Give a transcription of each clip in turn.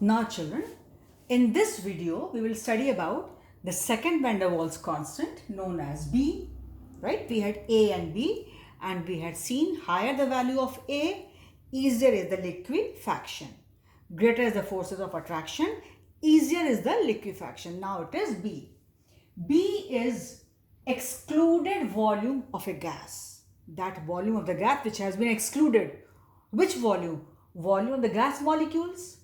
Now children, in this video we will study about the second van der Waals constant known as B, right? We had A and B and we had seen higher the value of A, easier is the liquefaction. Greater is the forces of attraction, easier is the liquefaction. Now it is B. B is excluded volume of a gas. That volume of the gas which has been excluded. Which volume? Volume of the gas molecules,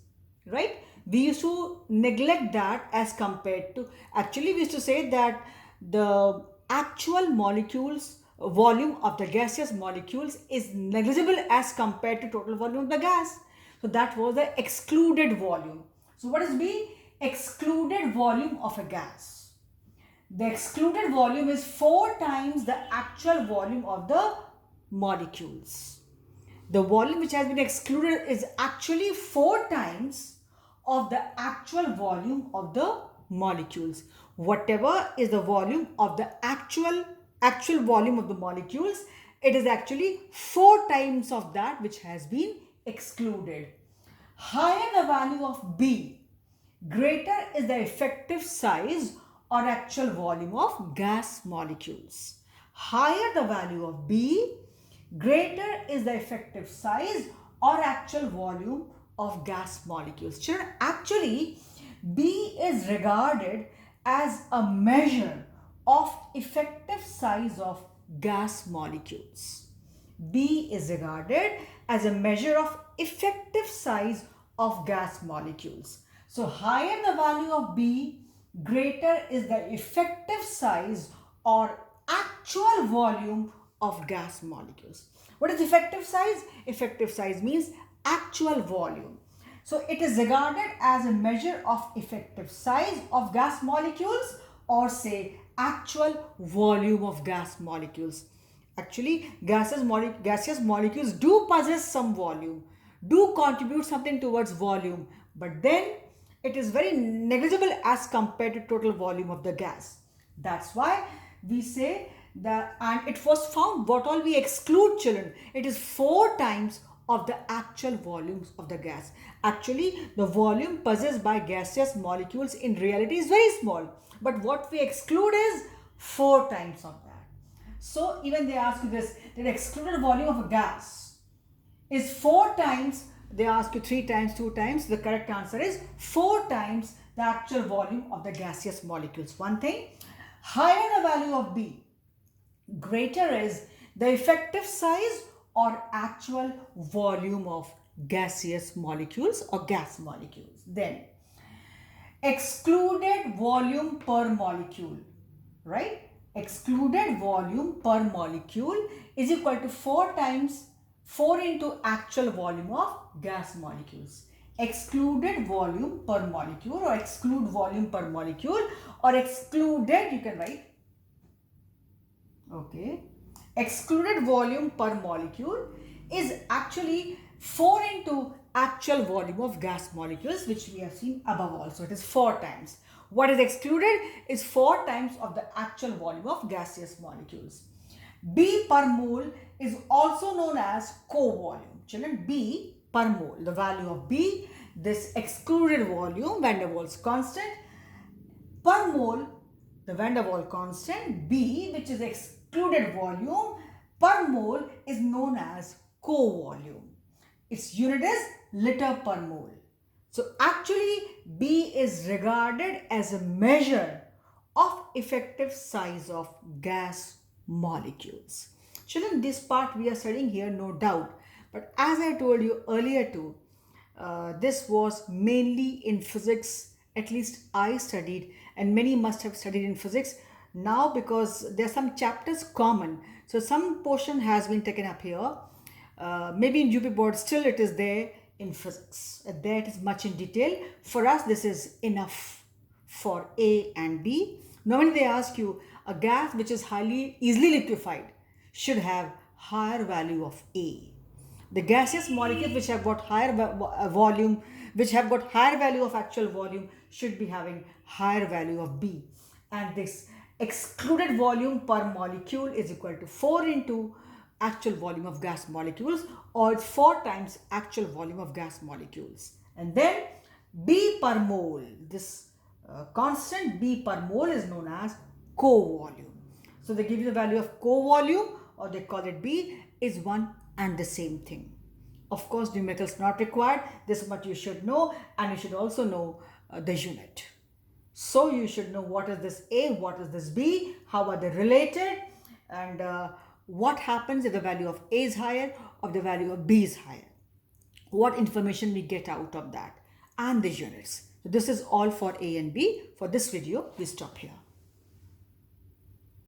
right? We used to neglect that as compared to, actually we used to say that the actual molecules, volume of the gaseous molecules is negligible as compared to total volume of the gas. So that was the excluded volume. So what is B? Excluded volume of a gas. The excluded volume is 4 times the actual volume of the molecules. The volume which has been excluded is actually 4 times of the actual volume of the molecules. Whatever is the volume of the actual volume of the molecules, it is actually 4 times of that which has been excluded. Higher the value of B, greater is the effective size or actual volume of gas molecules. Higher the value of B, greater is the effective size or actual volume of gas molecules. Children, actually B is regarded as a measure of effective size of gas molecules. B is regarded as a measure of effective size of gas molecules. So higher the value of B, greater is the effective size or actual volume of gas molecules. What is effective size? Effective size means actual volume. So it is regarded as a measure of effective size of gas molecules, or say actual volume of gas molecules. Actually, gaseous molecules do possess some volume, do contribute something towards volume, but then it is very negligible as compared to total volume of the gas. That's why we say that, and it was found what all we exclude, children, it is 4 times of the actual volumes of the gas. Actually, the volume possessed by gaseous molecules in reality is very small, but what we exclude is 4 times of that. So even they ask you this, the excluded volume of a gas is 4 times, they ask you 3 times, 2 times, the correct answer is 4 times the actual volume of the gaseous molecules. One thing, higher the value of B, greater is the effective size or actual volume of gaseous molecules or gas molecules. Then excluded volume per molecule, right? Excluded volume per molecule is equal to 4 times 4 into actual volume of gas molecules. Excluded volume per molecule, or exclude volume per molecule, or excluded, you can write, okay, excluded volume per molecule is actually 4 into actual volume of gas molecules, which we have seen above also. It is 4 times. What is excluded is 4 times of the actual volume of gaseous molecules. B per mole is also known as co-volume. Children, B per mole, the value of B, this excluded volume, van der Waals constant, per mole, the van der Waals constant, B, which is excluded volume, per mole is known as co-volume. Its unit is liter per mole. So actually B is regarded as a measure of effective size of gas molecules. Children, this part we are studying here, no doubt. But as I told you earlier too, this was mainly in physics, at least I studied, and many must have studied in physics. Now because there are some chapters common, so some portion has been taken up here. Maybe in UP board still it is there in physics. There it is much in detail. For us this is enough for A and B. Normally they ask you a gas which is highly easily liquefied should have higher value of A. The gaseous molecules which have got higher volume, which have got higher value of actual volume, should be having higher value of B. And this excluded volume per molecule is equal to 4 into actual volume of gas molecules, or it's 4 times actual volume of gas molecules. And then B per mole, this constant B per mole is known as co-volume. So they give you the value of co-volume, or they call it B, is one and the same thing. Of course, numericals not required. This much you should know, and you should also know the unit. So you should know what is this A, what is this B, how are they related, and what happens if the value of A is higher or the value of B is higher. What information we get out of that, and the units. So this is all for A and B. For this video, we stop here.